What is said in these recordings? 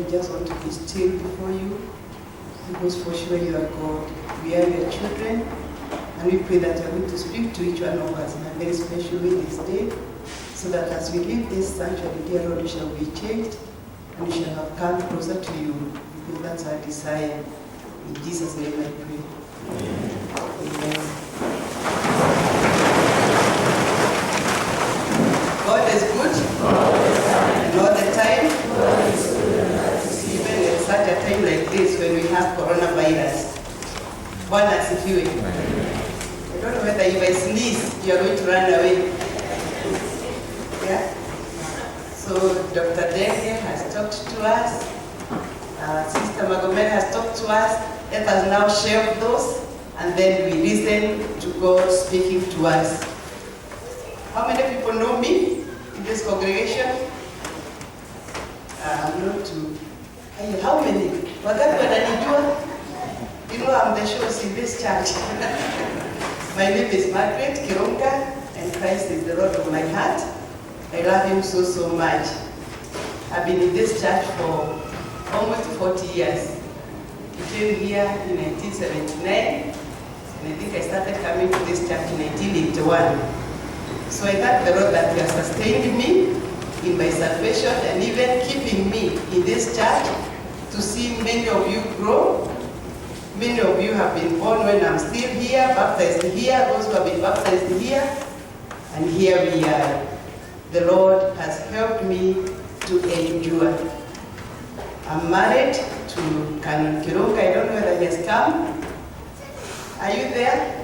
we just want to be still before you, because for sure you are God. We are your children, and we pray that you are going to speak to each one of us in a very special way this day, so that as we leave this sanctuary, dear Lord, we shall be changed, and we shall have come closer to you, because that's our desire. In Jesus' name I pray. Amen. God is good, and all the time, even in such a time like this when we have coronavirus. One has a few. I don't know whether if I sneeze, you are going to run away. Yeah? So Dr. Denge has talked to us, Sister Margaret has talked to us. Let us now share those, and then we listen to God speaking to us. How many people know me in this congregation? Not too. How many? You know I'm the shows in this church. My name is Margaret, Kirunga, and Christ is the Lord of my heart. I love him so, so much. I've been in this church for almost 40 years. I came here in 1979, and I think I started coming to this church in 1981. So I thank the Lord that He has sustained me in my salvation and even keeping me in this church to see many of you grow. Many of you have been born when I'm still here, baptized here, those who have been baptized here, and here we are. The Lord has helped me to endure. I'm married to Kirunga. I don't know whether he has come. Are you there?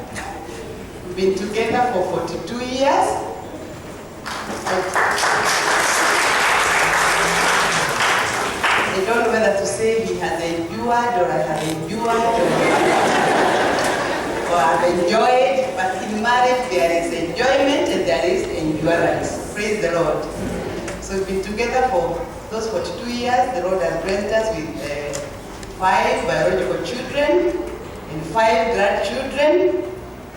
We've been together for 42 years. I don't know whether to say he has endured or I have endured or I've enjoyed, but in marriage there is enjoyment and there is endurance. Praise the Lord. So we've been together for those 42 years. The Lord has blessed us with 5 biological children and 5 grandchildren.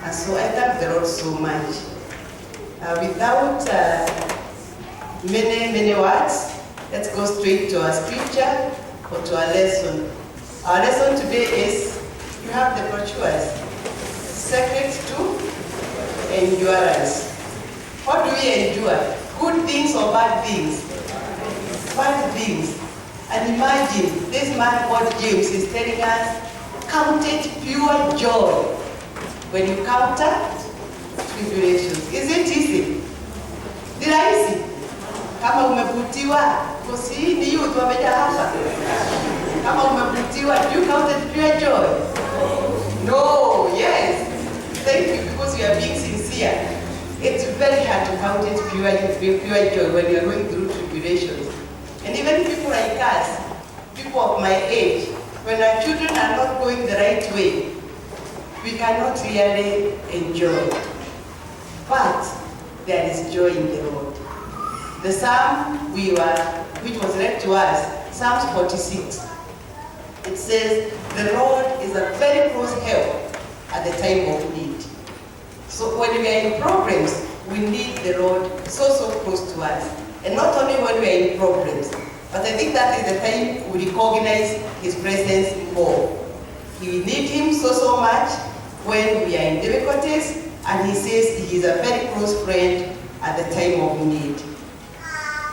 And so I thank the Lord so much. Without many words, let's go straight to our scripture or to our lesson. Our lesson today is, you have the brochures, Secrets to Endurance. What do we endure? Good things or bad things? Bad things. And imagine, this man called James is telling us, count it pure joy when you counter tribulations. Is it easy? Ni rahisi? Kama umevutiwa, kusi ni youth wameja hapa. Kama umevutiwa, do you count it pure joy? No, yes. Thank you, because you are being sincere. It's very hard to count it pure joy when you are going through tribulations. And even people like us, people of my age, when our children are not going the right way, we cannot really enjoy. But there is joy in the Lord. The psalm which was read to us, Psalms 46, it says, the Lord is a very close help at the time of need. So when we are in problems, we need the Lord so close to us. And not only when we are in problems, but I think that is the time we recognize His presence more. We need Him so much when we are in difficulties, and He says He is a very close friend at the time of need.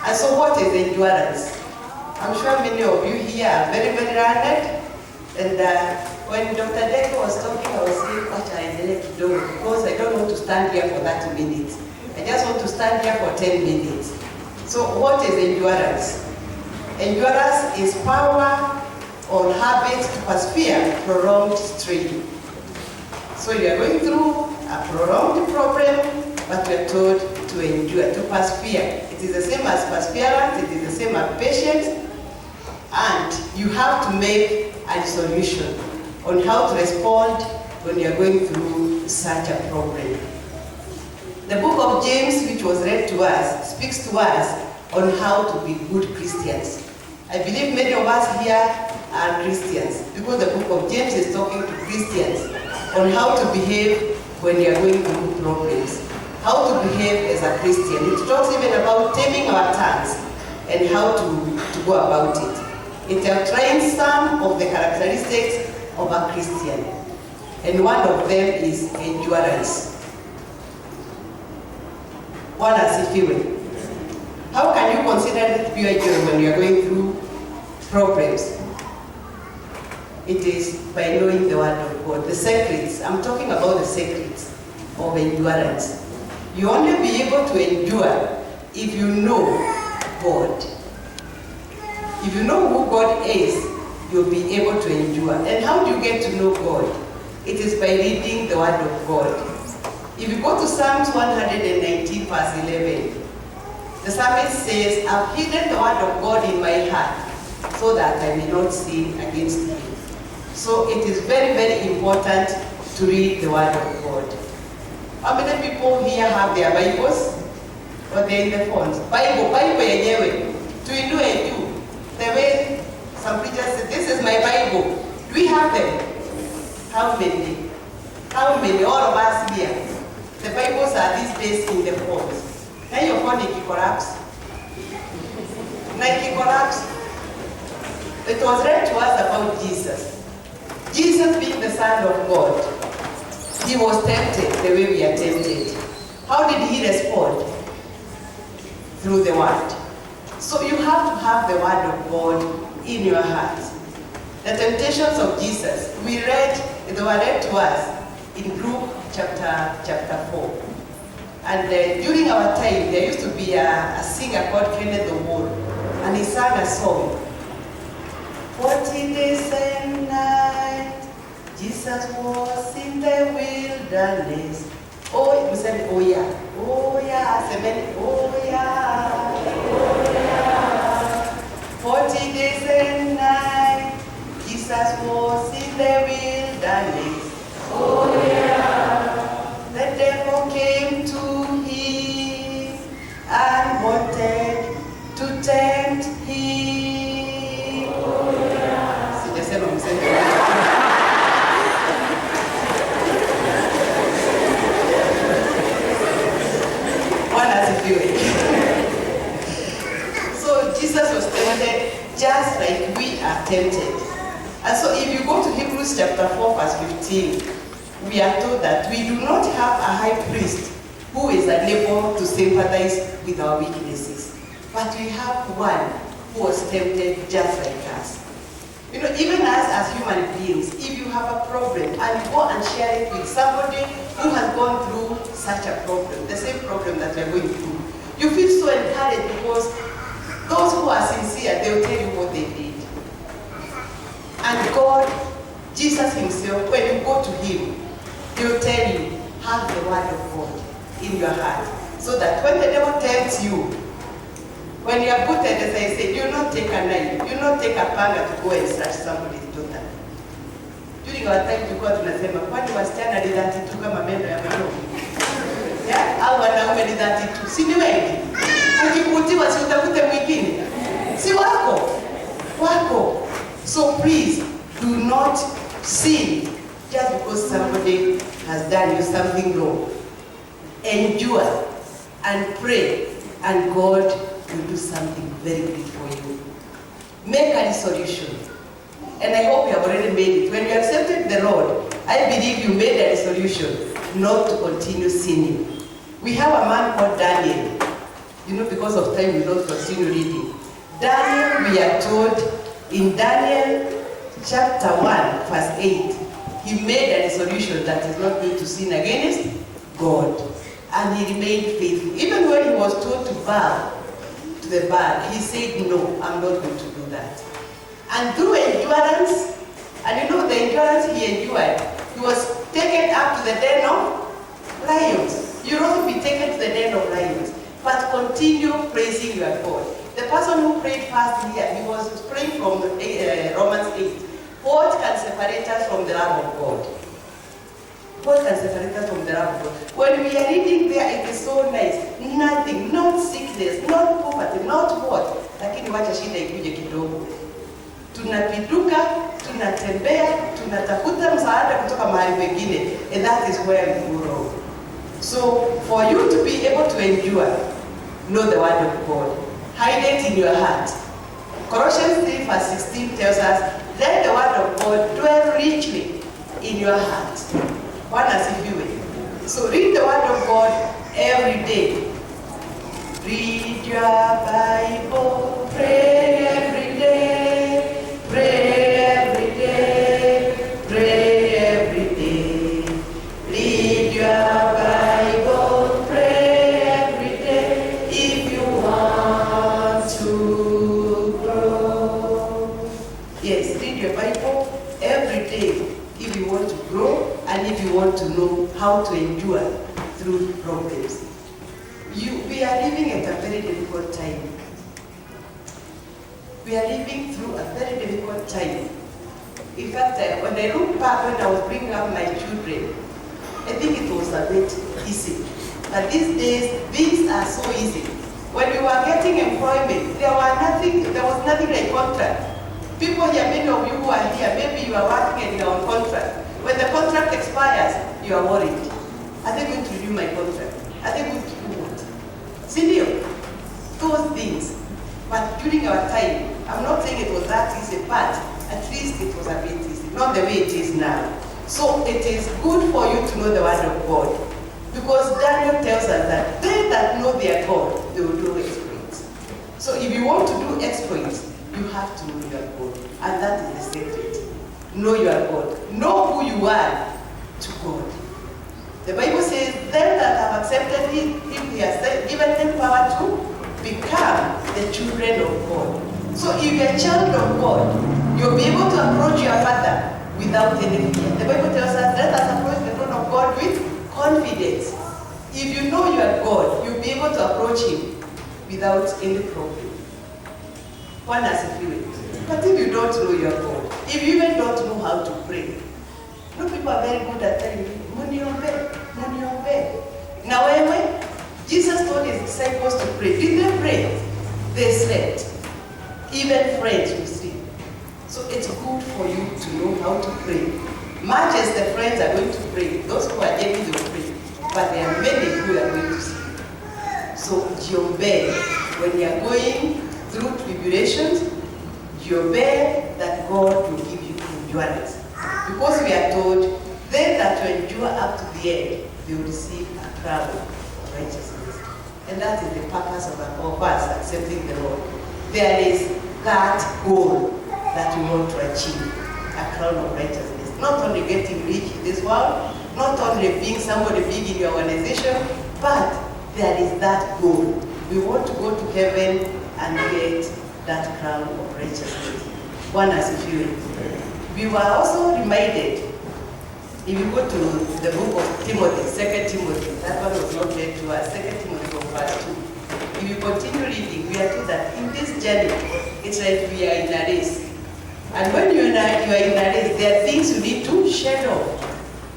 And so what is endurance? I'm sure many of you here are very learned, and when Dr. Deco was talking, I was saying, what I need to do, because I don't want to stand here for 30 minutes. I just want to stand here for 10 minutes. So what is endurance? Endurance is power or habit to persevere prolonged strain. So you are going through a prolonged problem, but you are told to endure, to persevere. It is the same as perseverance, it is the same as patience, and you have to make a solution on how to respond when you are going through such a problem. The book of James, which was read to us, speaks to us on how to be good Christians. I believe many of us here are Christians, because the book of James is talking to Christians on how to behave when you are going through problems, how to behave as a Christian. It talks even about taming our tongues and how to go about it. It outlines some of the characteristics of a Christian. And one of them is endurance. One asifiwe. How can you consider it pure joy when you are going through problems? It is by knowing the word of God. The secrets, I'm talking about the secrets of endurance. You only be able to endure if you know God. If you know who God is, you'll be able to endure. And how do you get to know God? It is by reading the word of God. If you go to Psalms 119 verse 11, the psalmist says, I've hidden the word of God in my heart so that I may not sin against him. So it is very, very important to read the word of God. How many people here have their Bibles? Or they're in the phones? Bible yenyewe. Tuinue juu. The way some preachers say, this is my Bible. Do we have them? How many? How many? All of us here. The Bibles are these days in the phones. Now your phone collapse. Like it collapse. It was read to us about Jesus. Jesus being the Son of God, he was tempted the way we are tempted. How did he respond? Through the word. So you have to have the word of God in your heart. The temptations of Jesus, they were read to us in Luke chapter 4. And during our time, there used to be a singer called Kenneth the Wall, and he sang a song. 40 days and nights, Jesus was in the wilderness. Oh, we said, oh yeah, seven, oh yeah, oh yeah. 40 days and nights, Jesus was in the wilderness. Oh yeah. The devil came to him and wanted to tempt him. Oh yeah. See, they said, I'm saying, so Jesus was tempted just like we are tempted. And so if you go to Hebrews chapter 4 verse 15, we are told that we do not have a high priest who is unable to sympathize with our weaknesses, but we have one who was tempted just like us. You know, even us as human beings, if you have a problem and you go and share it with somebody who has gone through such a problem, the same problem that you're going through, you feel so encouraged because those who are sincere, they will tell you what they did. And God, Jesus himself, when you go to him, he will tell you, have the word of God in your heart. So that when the devil tempts you, when you are put at as I said, you not take a knife, you not take a panga to go and slash somebody's daughter. During our time to God tunasema, kwani wasichana ni 32 kama meno ya mdomo? Yeah, au wanaume ni 32. Si ni wengi? Ukikutiwa si utakute mwingine? Si wako. So please, do not sin just because somebody has done you something wrong. Endure and pray, and God will do something very big for you. Make a resolution. And I hope you have already made it. When you accepted the Lord, I believe you made a resolution not to continue sinning. We have a man called Daniel. You know, because of time, we don't continue reading. Daniel, we are told in Daniel chapter 1, verse 8, he made a resolution that he's not going to sin against God. And he remained faithful. Even when he was told to bow to the Baal, he said, no, I'm not going to do that. And through endurance, and you know the endurance he endured, he was taken up to the den of lions. You'll also be taken to the den of lions. But continue praising your God. The person who prayed first here, he was praying from Romans 8. What can separate us from the love of God? What can separate us from the love of God? When we are reading there, it is so nice. Nothing, not sickness, not poverty, not what. Lakini wacha shida ikuje kidogo. Tunapiduka, tunatembea, tunatafuta msaada kutoka mahali pengine. And that is where we go wrong. So, for you to be able to endure, know the word of God. Hide it in your heart. Colossians 3 verse 16 tells us, let the word of God dwell richly in your heart. One as if you will. So read the word of God every day. Read your Bible, pray every day, pray every day, pray every day. Read your Bible, pray every day if you want to grow. Yes, read your Bible every day if you want to grow and if you want to know how to endure through problems. We are living at a very difficult time. We are living through a very difficult time. In fact, when I look back when I was bringing up my children, I think it was a bit easy. But these days, things are so easy. When we were getting employment, there was nothing like contract. People here, many of you who are here, maybe you are working and you are on contract. When the contract expires, you are worried. Are they going to renew my contract? Are they going to do what? Senior, those things. But during our time, I'm not saying it was that easy, but at least it was a bit easy. Not the way it is now. So it is good for you to know the word of God. Because Daniel tells us that they that know their God, they will do exploits. So if you want to do exploits, you have to know your God. And that is the secret. Know your God. Know who you are to God. The Bible says, them that have accepted him, he has given them power to become the children of God. So if you're a child of God, you'll be able to approach your Father without any fear. The Bible tells us, let us approach the throne of God with confidence. If you know you are God, you'll be able to approach him without any problem. One has a feeling. But if you don't know your God, if you even don't know how to pray, no, people are very good at telling you, Muniombe. Now, when Jesus told his disciples to pray, did they pray? They slept. Even friends will sleep. So it's good for you to know how to pray. Much as the friends are going to pray, those who are getting will pray. But there are many who are going to sleep. So, Jiombe, when you are going through tribulations, Jiombe that God will give you endurance. Because we are told, they that will endure up to the end, they will receive a crown of righteousness. And that is the purpose of us accepting the Lord. There is that goal that we want to achieve, a crown of righteousness. Not only getting rich in this world, not only being somebody big in your organization, but there is that goal. We want to go to heaven and get that crown of righteousness. One as a few. We were also reminded, if you go to the book of Timothy, 2 Timothy, that one was not read to us, 2 Timothy from verse 2. If you continue reading, we are told that in this journey, it's like we are in a race. And when you are in a race, there are things you need to shed off.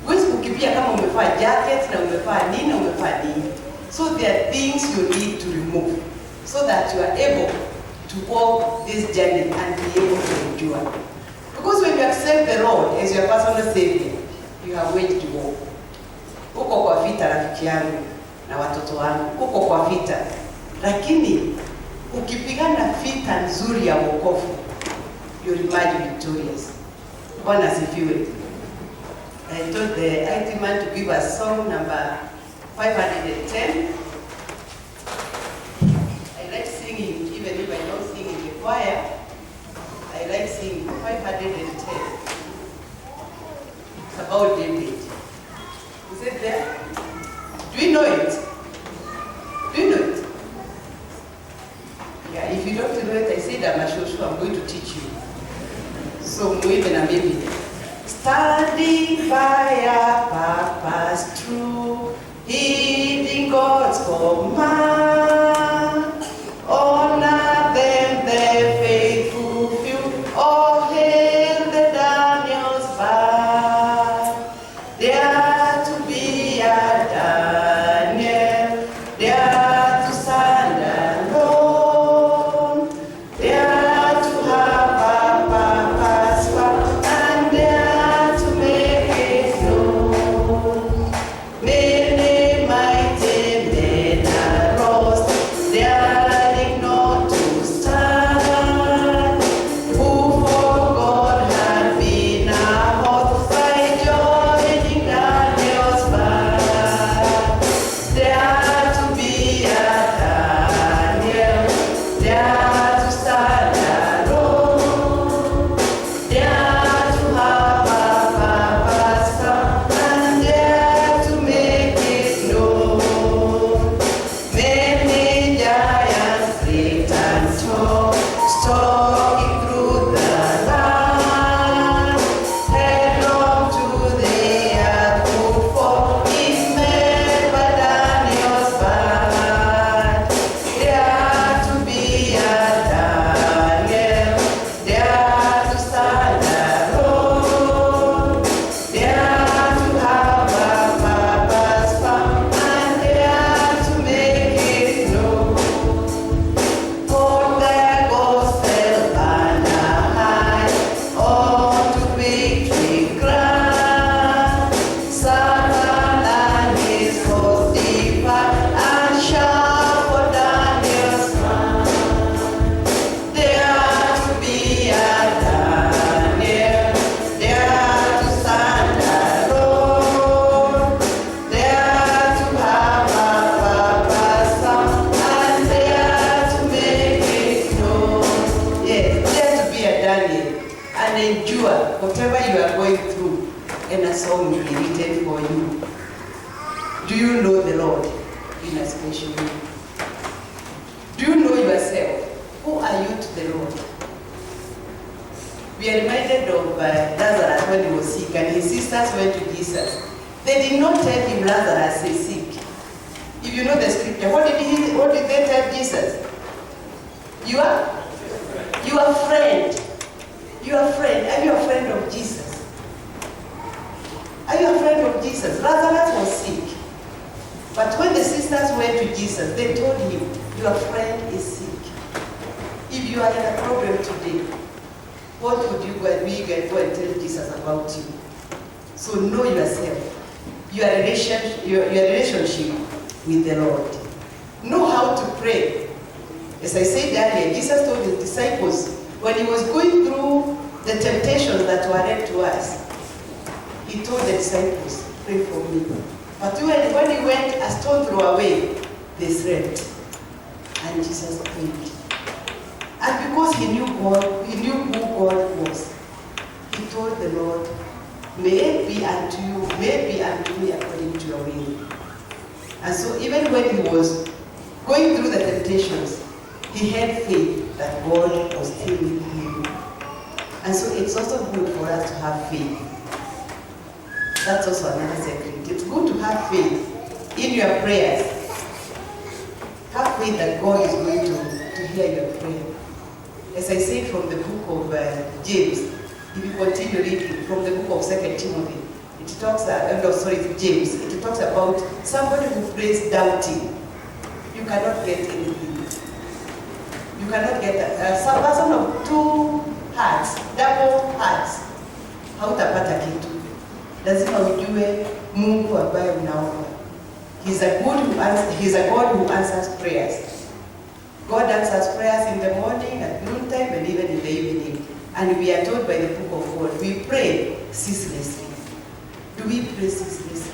Huwezi kukimbia kama umevaa jacket na umevaa nini. So there are things you need to remove so that you are able to walk this journey and be able to endure. Because when you accept the Lord as your personal Savior, you have waged war. Uko kwa vita rafiki yangu na watoto wangu, uko kwa vita. Lakini ukipigana vita nzuri ya wokovu, you'll emerge victorious. Bwana asifiwe. I told the IT man to give us song number 510. I like singing, even if I don't sing in the choir. I like singing 510. It's about David. Is it there? Do you know it? Do you know it? Yeah, if you don't know it, I said I'm going to teach you. So, Muibe na mimi. Standing by a purpose true, heeding God's command, honor them, the faithful few, all hail the Daniel's band. They are to be a Daniel, they are to stand alone, they are to have a purpose, and they are to make it known. Many mighty men are song will be written for you. Do you know the Lord in a special way? Do you know yourself? Who are you to the Lord? We are reminded of Lazarus when he was sick and his sisters went to Jesus. They did not tell him Lazarus is sick. If you know the scripture, what did they tell Jesus? You are friend. You are friend. Are you a friend of Jesus? Are you a friend of Jesus? Lazarus was sick. But when the sisters went to Jesus, they told him, your friend is sick. If you are in a problem today, what would you go and tell Jesus about you? So know yourself, your relationship with the Lord. Know how to pray. As I said earlier, Jesus told his disciples, when he was going through the temptations that were led to us, he told the disciples, pray for me. But when he went a stone throw away, they slept. And Jesus prayed. And because he knew God, he knew who God was, he told the Lord, may it be unto you, may it be unto me according to your will. And so even when he was going through the temptations, he had faith that God was still with him. And so it's also good for us to have faith. That's also another secret. It's good to have faith in your prayers. Have faith that God is going to hear your prayer. As I said from the book of James, if you continue reading from the book of 2 Timothy, it talks, James, it talks about somebody who prays doubting. You cannot get anything. You cannot get some person of two hearts, double hearts. Hautapata kitu. Lazima ujue Mungu ambaye unaomba. He's a God who answers prayers. God answers prayers in the morning, at noontime, and even in the evening. And we are told by the book of God, we pray ceaselessly. Do we pray ceaselessly?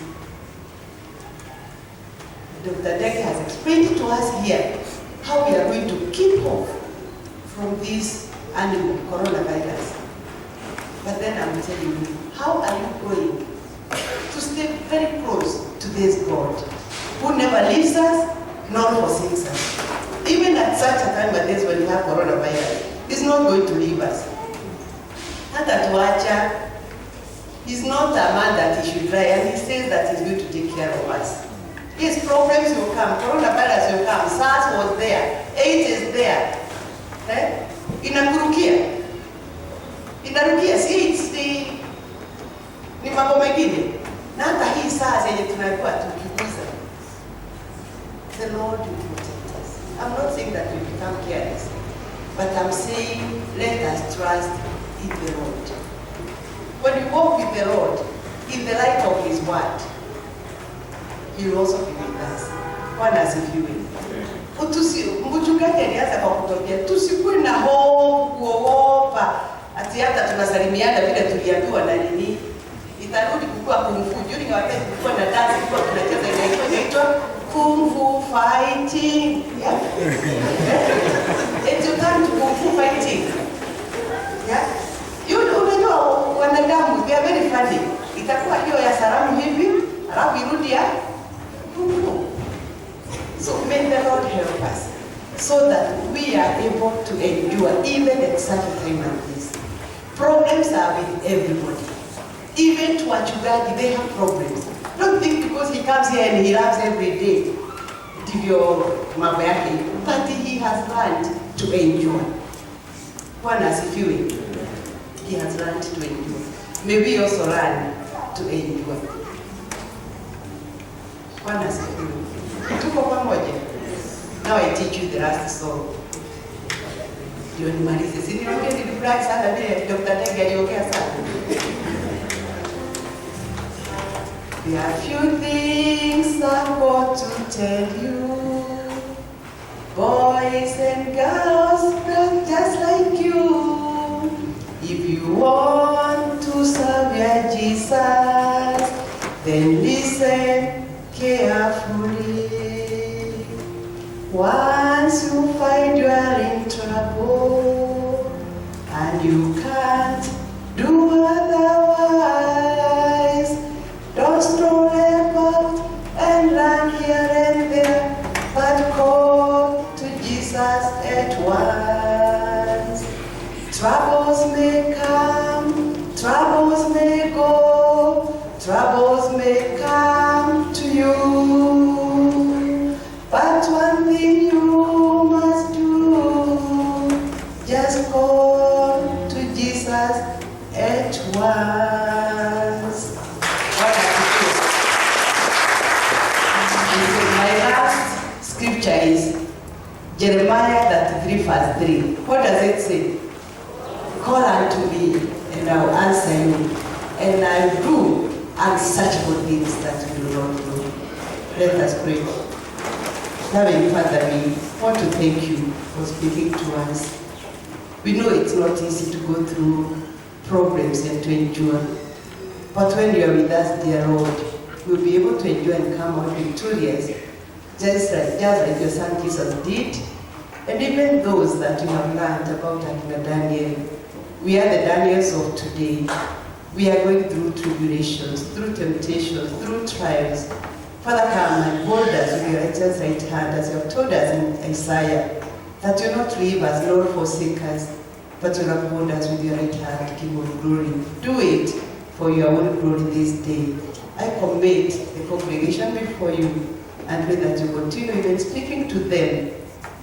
Dr. Deck has explained to us here how we are going to keep off from this animal, coronavirus. But then I'm telling you, how are you going to stay very close to this God who never leaves us nor forsakes us? Even at such a time as this when we have coronavirus, He's not going to leave us. Hata tuacha, He's not a man that He should try, and He says that He's going to take care of us. His problems will come, coronavirus will come, SARS was there, AIDS is there. Inakurukia. Inarukia, si it's ni mambo mengine. Na hata hii saa zenye tunakuwa tukiguza. The Lord will protect us. I'm not saying that we become careless, but I'm saying let us trust in the Lord. When we walk with the Lord, in the light of His word, He will also be with us. Bwana asifiwe. Mchungaji alianza kwa kutokea, tusikuwe na hofu, kuogopa, ati hata tunasalimiana vile tuliambiwa na nini. Itarudi kukua kumfu. During our time kulikuwa na dance, kulikuwa tunacheza inaitwa Kung Fu fighting. Yeah. It's your time to Kung Fu fighting. Yeah. Unajua wanadamu, they are very funny. Itakuwa hiyo ya salamu hivi, alafu irudi ya Kung Fu. So may the Lord help us so that we are able to endure even at such a time like this. Problems are with everybody. Even to wachungaji, they have problems. Don't think because he comes here and he laughs every day, ndivyo mambo yake, but he has learned to endure. Bwana asifiwe. He has learned to endure. May we also learn to endure. Bwana asifiwe. Tuko pamoja. Now I teach you the last song. Ndio nimalize. Si niambie nilifurahi sana vile Dr. Tenge aliongea sana. There are few things I've got to tell you. Boys and girls, not just like you. If you want to serve your Jesus, then listen carefully. Once you find you are in trouble and you can't do otherwise, Jeremiah 33 verse 3. What does it say? Call unto me, and I will answer you, and I will do unsearchable things that you do not know. Let us pray. Loving Father, we want to thank you for speaking to us. We know it's not easy to go through problems and to endure. But when you are with us, dear Lord, we'll be able to endure and come out victorious, just like your son Jesus did, and even those that you have learned about like Daniel. We are the Daniels of today. We are going through tribulations, through temptations, through trials. Father, come and hold us with your righteous right hand, as you have told us in Isaiah, that you not leave us nor forsake us, but you have hold us with your right hand, King of glory. Do it for your own glory this day. I commit the congregation before you, and pray that you continue even speaking to them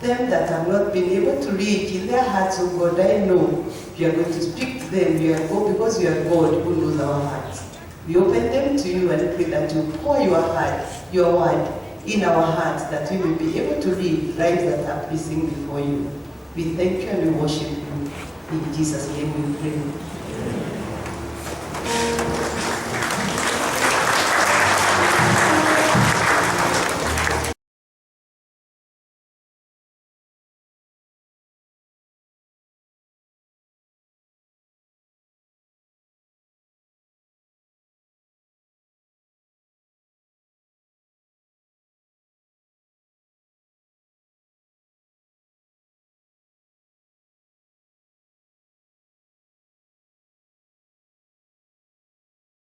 that have not been able to reach in their hearts, oh God. I know you are going to speak to them, because you are God who knows our hearts. We open them to you and pray that you pour your heart, your word, in our hearts, that we will be able to live lives that are pleasing before you. We thank you and we worship you. In Jesus' name we pray.